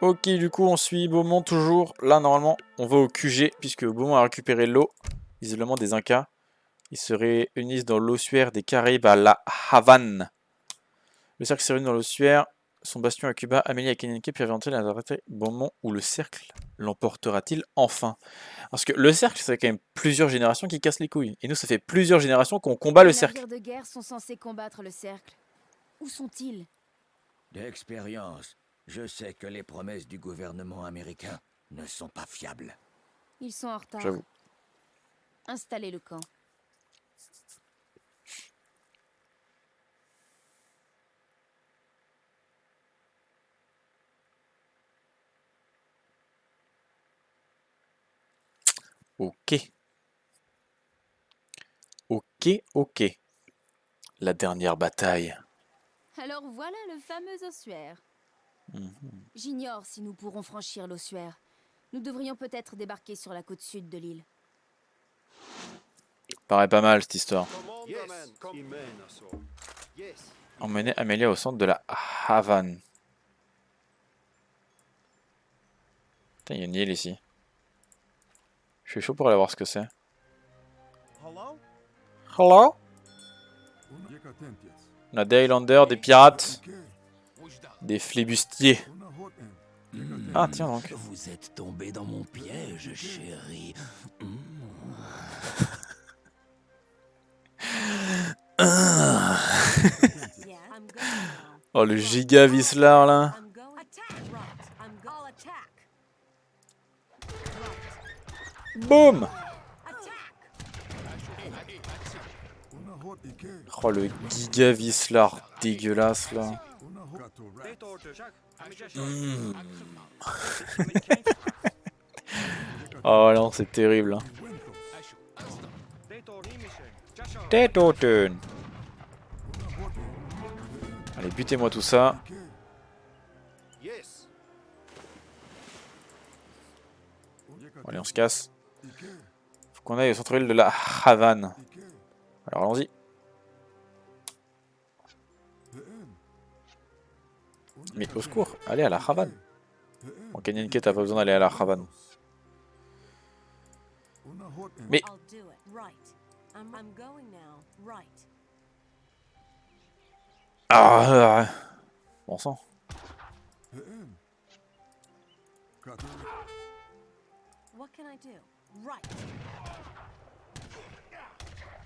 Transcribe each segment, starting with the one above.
Ok, du coup, on suit Beaumont toujours. Là, normalement, on va au QG, puisque Beaumont a récupéré l'eau. Isolement des Incas. Ils se réunissent dans l'ossuaire des Caraïbes à La Havane. Le cercle s'est réuni dans l'ossuaire. Son bastion à Cuba, Amélie à Kenyenke, puis aventure la arrêter Beaumont, où le cercle l'emportera-t-il enfin? Parce que le cercle, c'est quand même plusieurs générations qui cassent les couilles. Et nous, ça fait plusieurs générations qu'on combat le Les cercle. navires de guerre sont censés combattre le cercle. Où sont-ils? D'expérience, je sais que les promesses du gouvernement américain ne sont pas fiables. Ils sont en retard. J'avoue. Installez le camp. Ok. Ok. La dernière bataille. Alors voilà le fameux ossuaire. J'ignore si nous pourrons franchir l'ossuaire. Nous devrions peut-être débarquer sur la côte sud de l'île. Paraît pas mal cette histoire. Emmener Amélia au centre de la Havane. Putain, il y a une île ici. Je suis chaud pour aller voir ce que c'est. Hello? On a des Highlanders, des pirates, des flibustiers. Ah tiens donc. Vous êtes tombé dans mon piège, chérie. Oh le giga Vislar là. Boum. Oh le giga Vislar dégueulasse là. Oh non c'est terrible. Hein. Tête au turn. Allez butez-moi tout ça. Allez on se casse. Faut qu'on aille au centre-ville de la Havane. Alors allons-y. Mais au secours, allez à la Havane. Bon, Kenyenke, t'as pas besoin d'aller à la Havane. Mais... Ah, bon sang.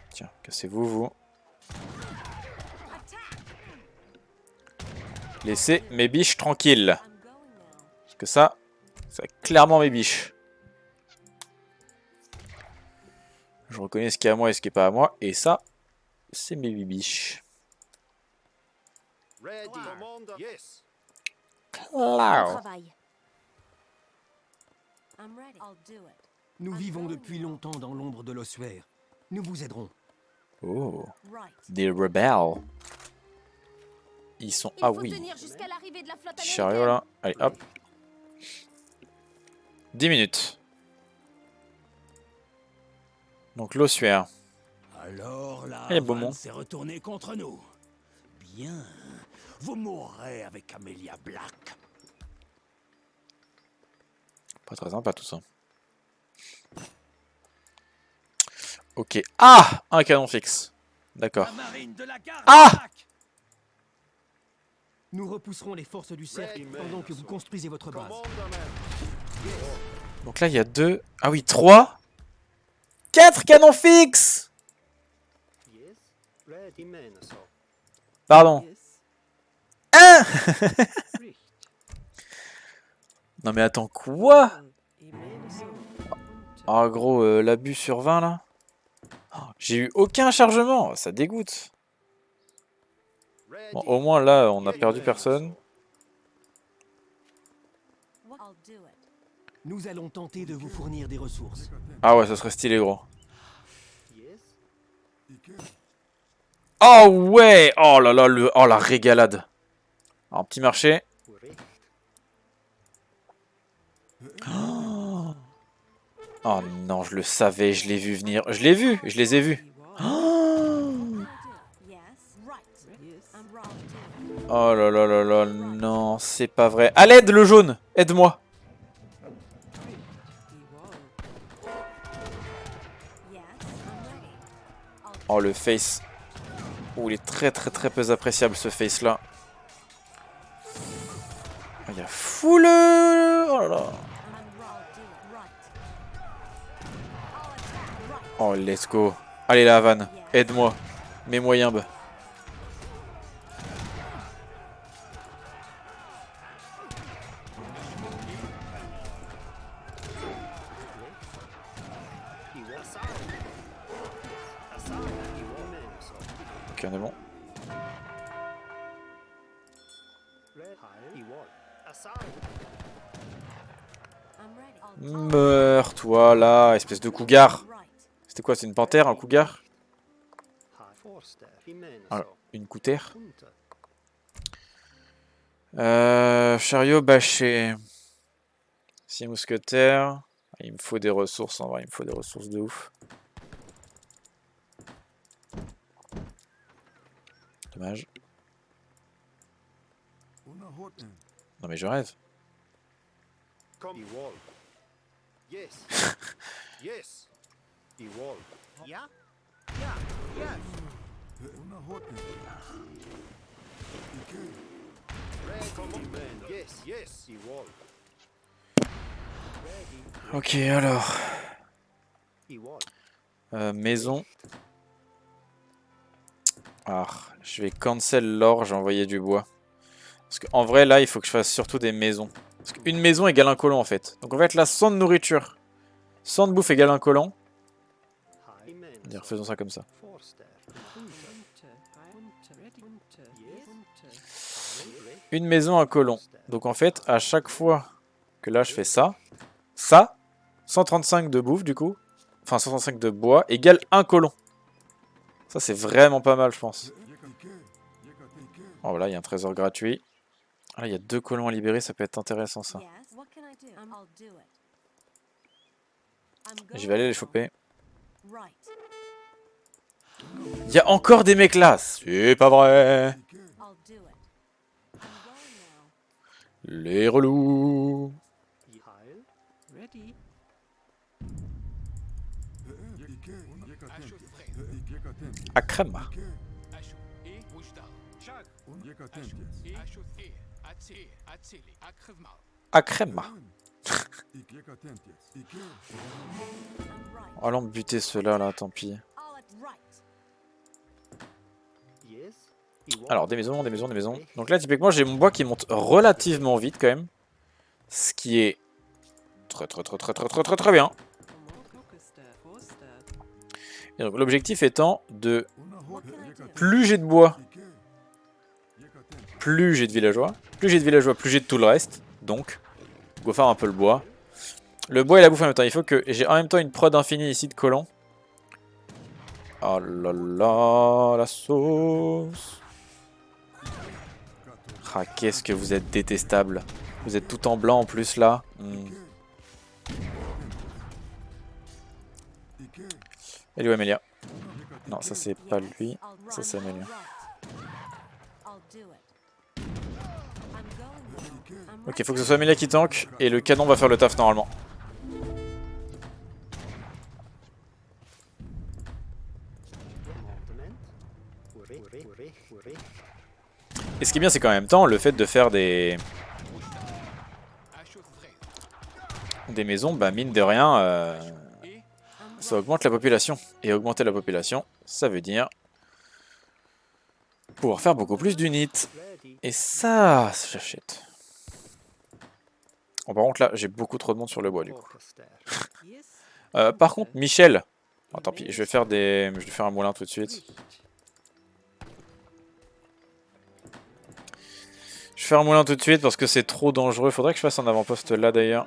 Tiens, cassez-vous, vous. Laissez mes biches tranquilles. Parce que ça, c'est clairement mes biches. Je reconnais ce qui est à moi et ce qui est pas à moi. Et ça, c'est mes bibiches. Nous vivons depuis longtemps dans l'ombre de l'ossuaire. Nous vous aiderons. Oh, des rebelles. Ils sont... Ah oui. Chariot là. Allez, hop. 10 minutes. Donc l'ossuaire. Alors la Eh, Beaumont. Havane s'est retournée contre nous. Bien, vous mourrez avec Amelia Black. Pas très sympa tout ça. Ok. Ah! Un canon fixe. D'accord. La marine de la garde. Ah! Nous repousserons les forces du cercle pendant que vous construisez votre base. Donc là il y a 2... Ah oui, 3 4 canons fixes. Pardon. 1. Non mais attends, quoi? Ah gros, l'abus sur 20 là. Oh, j'ai eu aucun chargement, ça dégoûte. Bon, au moins là, on a perdu personne. Nous allons tenter de vous fournir des ressources. Ah ouais, ça serait stylé gros. Oh ouais! Oh là là, oh la régalade. Alors, petit marché. Oh non, je le savais, je l'ai vu venir. Je l'ai vu, je les ai vus. Oh là là là là, non, c'est pas vrai. À l'aide, le jaune! Aide-moi! Oh, le face. Oh, il est très peu appréciable, ce face-là. Il y a full... Oh là là. Oh, let's go. Allez, la Havane, aide-moi. Mes moyens, bah. Ok, on est bon. Meurs, toi, là, espèce de cougar. C'était quoi, c'est une panthère, un cougar? Ah, une coutère. Chariot bâché. 6 mousquetaires. Il me faut des ressources, en vrai, il me faut des ressources de ouf. Dommage. Non mais je rêve. Ok, alors. Maison. Ah, je vais cancel l'or, j'ai envoyé du bois. Parce qu'en vrai, là, il faut que je fasse surtout des maisons. Parce qu'une maison égale un colon, en fait. Donc en fait, là, sans de nourriture, sans de bouffe égale un colon. Dire, faisons ça comme ça. Une maison, un colon. Donc en fait, à chaque fois que là, je fais ça, 135 de bouffe, du coup. Enfin, 135 de bois, égale un colon. Ça, c'est vraiment pas mal, je pense. Oh, voilà, il y a un trésor gratuit. Ah, il y a 2 colons à libérer, ça peut être intéressant, ça. Je vais aller les choper. Il y a encore des mecs là. C'est pas vrai. Les relous. À crème. À crème. Allons buter ceux-là, là, tant pis. Alors, des maisons, des maisons, des maisons. Donc là, typiquement, j'ai mon bois qui monte relativement vite, quand même. Ce qui est très bien. Et donc, l'objectif étant de... Plus j'ai de bois, plus j'ai de villageois. Plus j'ai de villageois, plus j'ai de tout le reste. Donc, go faire un peu le bois. Le bois et la bouffe en même temps. Il faut que j'ai en même temps une prod infinie ici de colons. Oh là là, la sauce. Ah, qu'est-ce que vous êtes détestable. Vous êtes tout en blanc en plus là. Elle est où Amelia? Non, ça c'est pas lui. Ça c'est Amelia. Ok, faut que ce soit Amelia qui tank. Et le canon va faire le taf normalement. Et ce qui est bien, c'est qu'en même temps, le fait de faire des maisons, bah mine de rien, ça augmente la population. Et augmenter la population, ça veut dire pouvoir faire beaucoup plus d'unités. Et ça, j'achète. Bon, par contre, là, j'ai beaucoup trop de monde sur le bois, du coup. Par contre, Michel... Oh, tant pis, je vais faire un moulin tout de suite. Je vais faire un moulin tout de suite parce que c'est trop dangereux. Faudrait que je fasse un avant-poste là, d'ailleurs.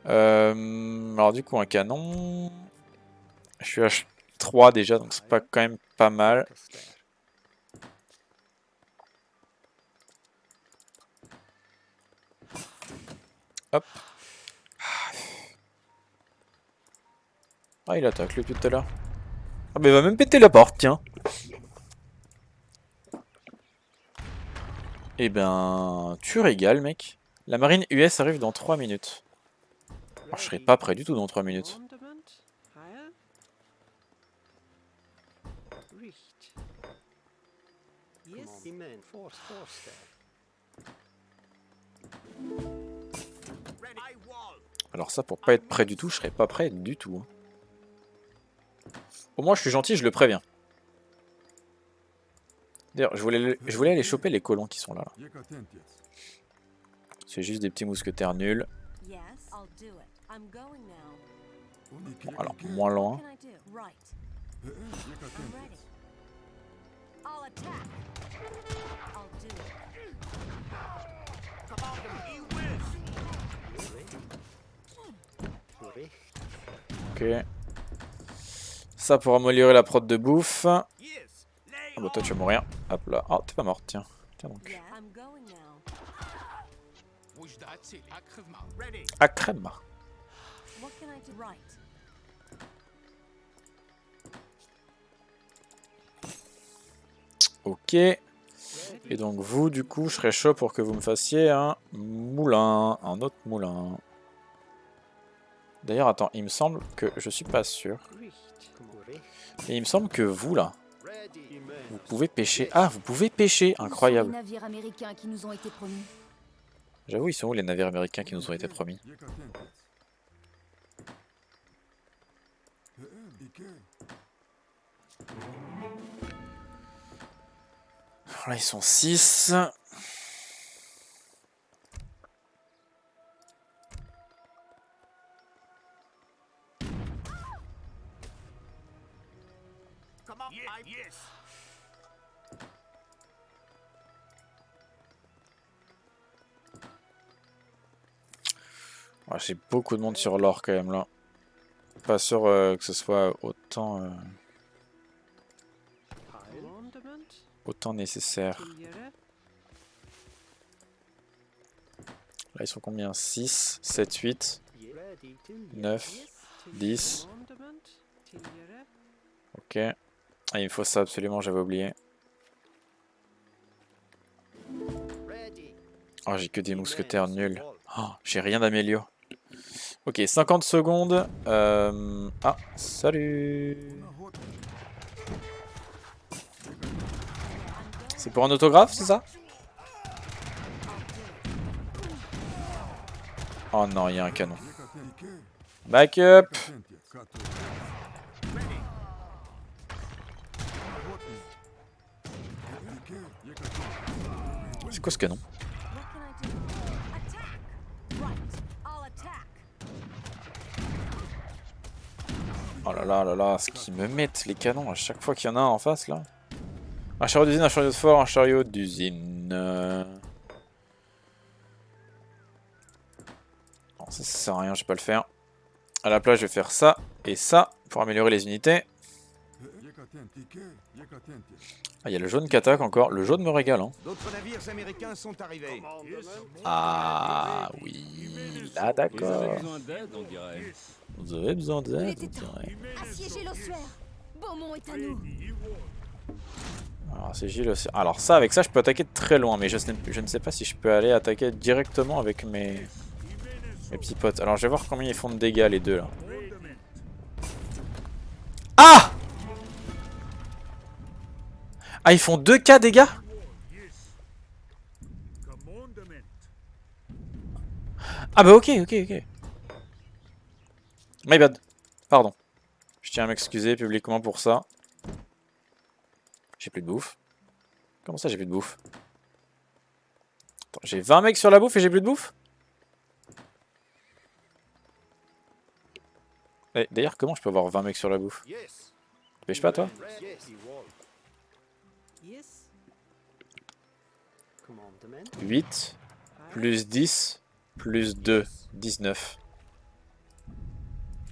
Alors du coup un canon. Je suis H3 déjà donc c'est pas quand même pas mal. Hop. Ah, il attaque lui tout à l'heure. Ah, mais il va même péter la porte, tiens. Eh ben, tu régales, mec. La marine US arrive dans 3 minutes. Oh, je serai pas prêt du tout dans 3 minutes. Alors ça, pour pas être prêt du tout, je serai pas prêt du tout. Au moins, je suis gentil, je le préviens. D'ailleurs, je voulais aller choper les colons qui sont là. C'est juste des petits mousquetaires nuls. Bon, alors, moins loin. Ok. Ça pour améliorer la prod de bouffe. Oh bah toi tu vas mourir. Hop là. Oh t'es pas morte, tiens. Tiens donc. Akrema. Ok. Et donc vous du coup je serais chaud pour que vous me fassiez un moulin. Un autre moulin. D'ailleurs attends, il me semble que je suis pas sûr. Et il me semble que vous là, vous pouvez pêcher. Ah, vous pouvez pêcher, incroyable. J'avoue, ils sont où les navires américains qui nous ont été promis? Là, ils sont 6. Ouais, j'ai beaucoup de monde sur l'or quand même là. Pas sûr que ce soit autant nécessaire. Là ils sont combien? 6, 7, 8, 9, 10. Ok. Ah, il me faut ça absolument, j'avais oublié. Oh, j'ai que des mousquetaires nuls. Oh, j'ai rien d'amélio. Ok, 50 secondes. Ah, salut. C'est pour un autographe, c'est ça? Oh non, il y a un canon. Backup. C'est quoi ce canon? Oh là là là là, ce qu'ils me mettent les canons à chaque fois qu'il y en a un en face là. Un chariot d'usine, un chariot de fort, un chariot d'usine. Non, ça sert à rien, je vais pas le faire. À la place, je vais faire ça et ça pour améliorer les unités. Ah, il y a le jaune qui attaque encore. Le jaune me régale. Hein. D'autres navires américains sont arrivés. Ah oui, là d'accord. Vous avez besoin d'aide, on dirait. Assiégez l'ossuaire. Beaumont est à nous. Alors, c'est Gilles. Alors ça, avec ça, je peux attaquer de très loin, mais je ne sais pas si je peux aller attaquer directement avec mes petits potes. Alors, je vais voir combien ils font de dégâts les deux là. Ah! Ah, ils font 2K dégâts? Ah bah ok. My bad. Pardon. Je tiens à m'excuser publiquement pour ça. J'ai plus de bouffe. Comment ça j'ai plus de bouffe? J'ai 20 mecs sur la bouffe et j'ai plus de bouffe? D'ailleurs, comment je peux avoir 20 mecs sur la bouffe? Tu pêches pas toi? 8 plus 10 plus 2, 19.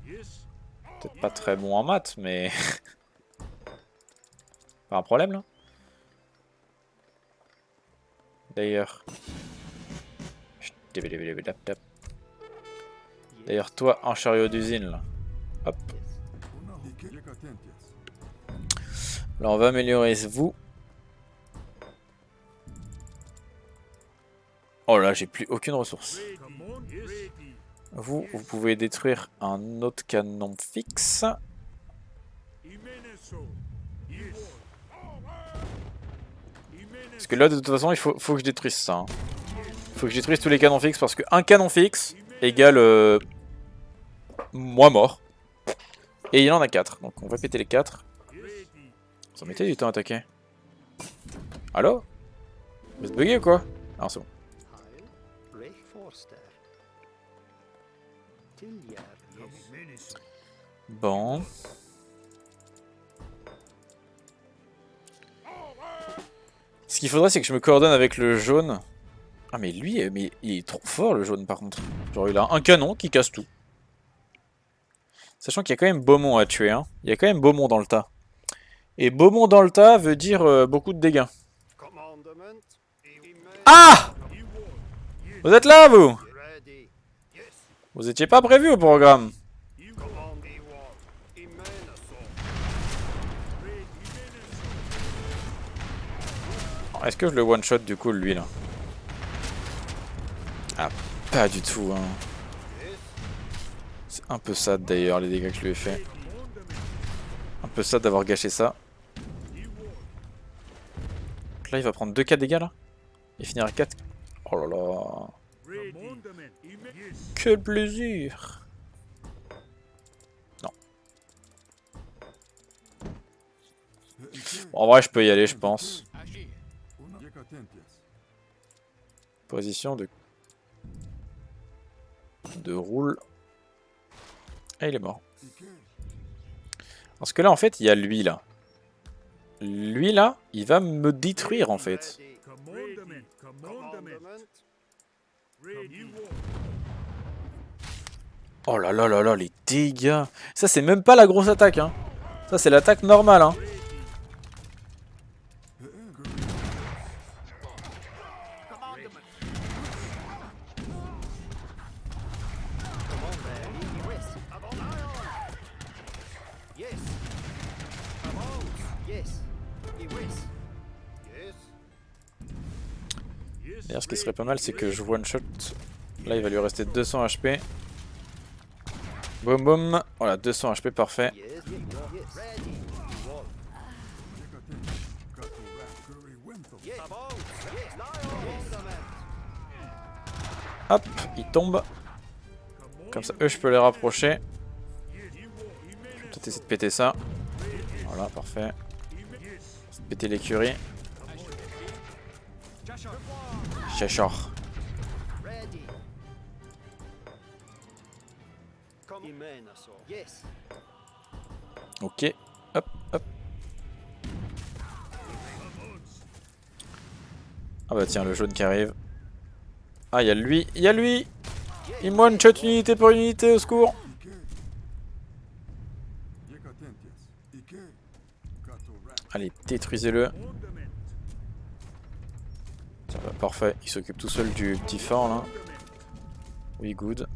Peut-être pas très bon en maths, mais... pas un problème là. D'ailleurs... D'ailleurs, toi, un chariot d'usine là. Hop. Alors on va améliorer vous. Oh là, j'ai plus aucune ressource. Vous pouvez détruire un autre canon fixe. Parce que là, de toute façon, il faut que je détruise ça. Hein. Faut que je détruise tous les canons fixes parce qu'un canon fixe égale moi mort. Et il en a 4. Donc on va péter les 4. Ça mettait du temps à attaquer. Allo? Vous êtes bugué ou quoi? Ah, c'est bon. Bon. Ce qu'il faudrait, c'est que je me coordonne avec le jaune. Ah, mais lui, mais il est trop fort, le jaune, par contre. Genre, il a un canon qui casse tout. Sachant qu'il y a quand même Beaumont à tuer. Hein. Il y a quand même Beaumont dans le tas. Et Beaumont dans le tas veut dire beaucoup de dégâts. Ah! Vous êtes là, vous? Vous étiez pas prévu au programme. Est-ce que je le one-shot du coup, lui, là? Ah, pas du tout, hein. C'est un peu sad, d'ailleurs, les dégâts que je lui ai fait. Un peu sad d'avoir gâché ça. Là, il va prendre 2K dégâts, là. Il finira à 4. Oh là là. Quel plaisir. Non. Bon, en vrai, je peux y aller, je pense. Position de roule. Et il est mort. Parce que là, en fait, il y a lui, là. Lui, là, il va me détruire, en fait. Oh là là là là, les dégâts. Ça, c'est même pas la grosse attaque, hein. Ça, c'est l'attaque normale, hein. D'ailleurs, ce qui serait pas mal, c'est que je one-shot. Là, il va lui rester 200 HP. Boum boum. Voilà, 200 HP, parfait. Hop, il tombe. Comme ça, eux, je peux les rapprocher. Je vais peut-être essayer de péter ça. Voilà, parfait. Péter l'écurie. Cheshire. Ok, hop, hop. Ah bah tiens, le jaune qui arrive. Ah, il y a lui, il y a lui. Il one-shot une unité pour une unité, au secours. Allez, détruisez-le. Ça va, parfait. Il s'occupe tout seul du petit fort, là. Oui, good.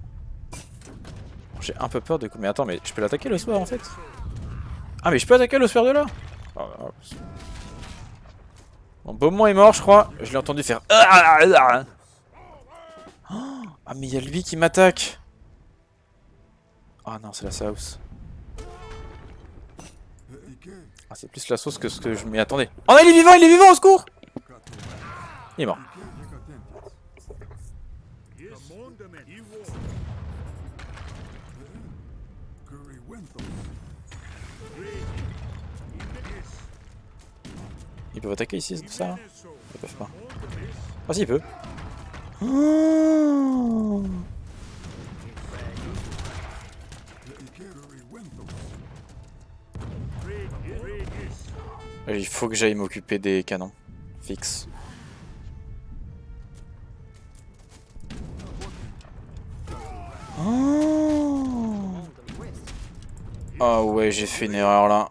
J'ai un peu peur de coup. Mais attends, mais je peux l'attaquer le soir en fait? Ah, mais je peux attaquer le soir de là? Bon, Beaumont est mort, je crois. Je l'ai entendu faire. Ah, mais il y a lui qui m'attaque. Ah non, c'est la sauce. Ah, c'est plus la sauce que ce que je m'y attendais. Oh non, il est vivant, au secours! Il est mort. Ils peuvent attaquer ici, c'est ça? Ils peuvent pas. Ah si, ils peuvent. Oh, il faut que j'aille m'occuper des canons fixes. Oh, ah ouais, j'ai fait une erreur là.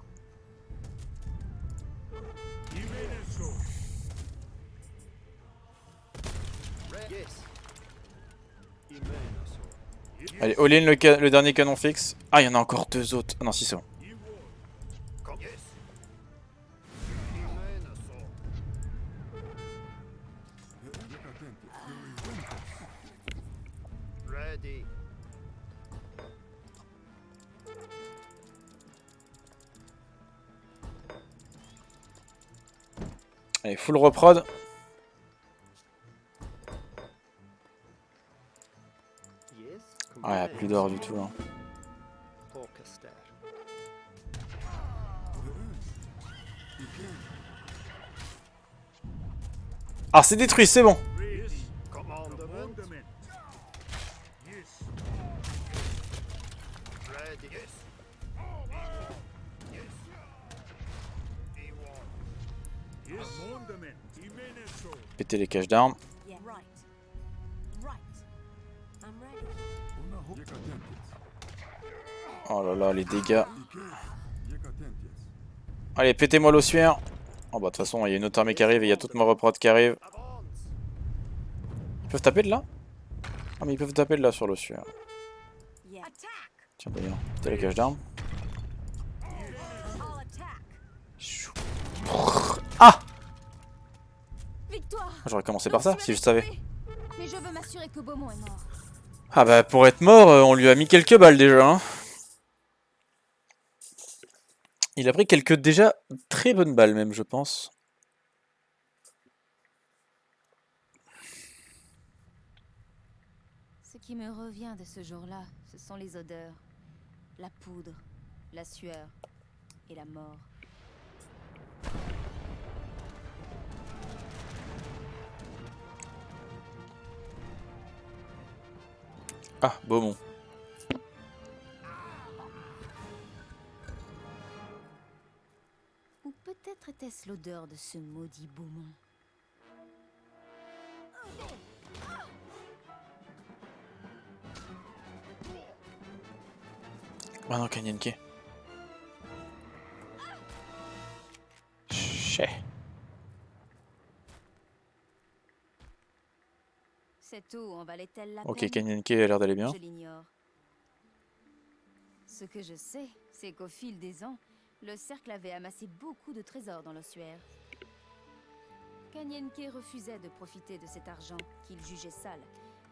Allez, all-in le dernier canon fixe. Ah, il y en a encore deux autres. Ah non, si c'est bon. Allez, full reprod. Ah, y a plus d'or du tout. Hein. Ah, c'est détruit, c'est bon. Péter les caches d'armes. Oh là là, les dégâts. Allez, pétez-moi l'ossuaire. Oh bah de toute façon, il y a une autre armée qui arrive et il y a toute ma reprod qui arrive. Ils peuvent taper de là? Ah mais ils peuvent taper de là sur l'ossuaire. Tiens, bah bien, péter les caches d'armes. Ah! J'aurais commencé par ça, si je savais. Mais je veux m'assurer que Beaumont est mort. Ah bah pour être mort, on lui a mis quelques balles déjà. Hein. Il a pris quelques déjà très bonnes balles même, je pense. Ce qui me revient de ce jour-là, ce sont les odeurs. La poudre, la sueur et la mort. Ah, Beaumont. Ou peut-être était-ce l'odeur de ce maudit Beaumont. Ah non, Kanyenke. Chais. Cette eau en valait-elle la Ok, peine? Kanyenke a l'air d'aller bien. Je l'ignore. Ce que je sais, c'est qu'au fil des ans, le cercle avait amassé beaucoup de trésors dans l'ossuaire. Kanyenke refusait de profiter de cet argent qu'il jugeait sale,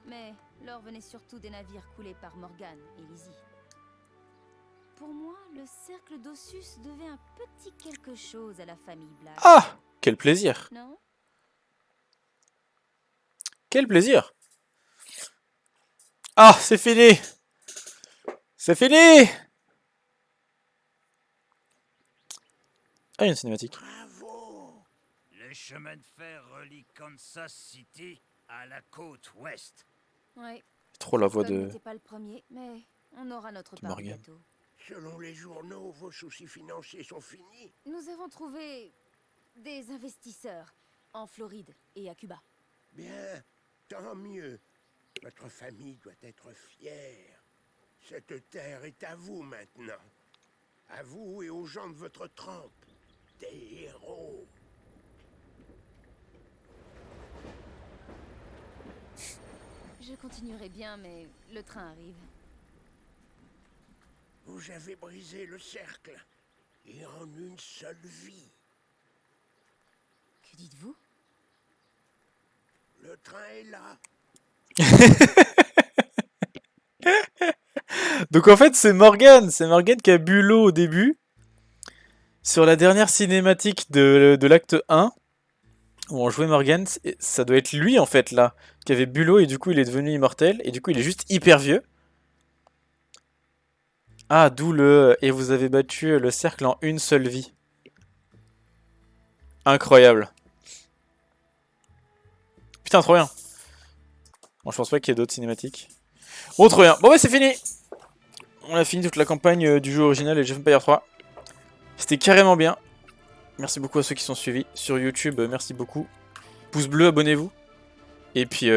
mais l'or venait surtout des navires coulés par Morgan et Lizzie. Pour moi, le cercle d'Ossus devait un petit quelque chose à la famille Black. Ah! Quel plaisir! Non? Quel plaisir! Ah, c'est fini! C'est fini! Ah, il y a une cinématique. Bravo! Le chemin de fer relie Kansas City à la côte ouest. Ouais. Trop la voix Tom de n'était pas le premier, mais on aura notre part du Morgan. gâteau. Selon les journaux, vos soucis financiers sont finis. Nous avons trouvé des investisseurs en Floride et à Cuba. Bien, tant mieux. Votre famille doit être fière. Cette terre est à vous maintenant. À vous et aux gens de votre trempe. Des héros. Je continuerai bien, mais le train arrive. Vous avez brisé le cercle. Et en une seule vie. Que dites-vous? Le train est là. Donc en fait, c'est Morgan qui a bu l'eau au début. Sur la dernière cinématique de l'acte 1, où on jouait Morgan, ça doit être lui en fait là, qui avait bu l'eau et du coup il est devenu immortel, et du coup il est juste hyper vieux. Ah, d'où le... Et vous avez battu le cercle en une seule vie. Incroyable. Putain, trop bien. Bon, je pense pas qu'il y ait d'autres cinématiques. Bon, trop bien. Bon, bah c'est fini. On a fini toute la campagne du jeu original Age of Empires 3. C'était carrément bien. Merci beaucoup à ceux qui sont suivis sur YouTube. Merci beaucoup. Pouce bleu, abonnez-vous. Et puis,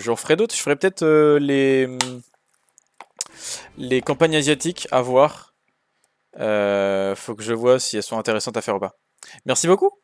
j'en ferai d'autres. Je ferai peut-être les campagnes asiatiques à voir. Faut que je vois si elles sont intéressantes à faire ou pas. Merci beaucoup.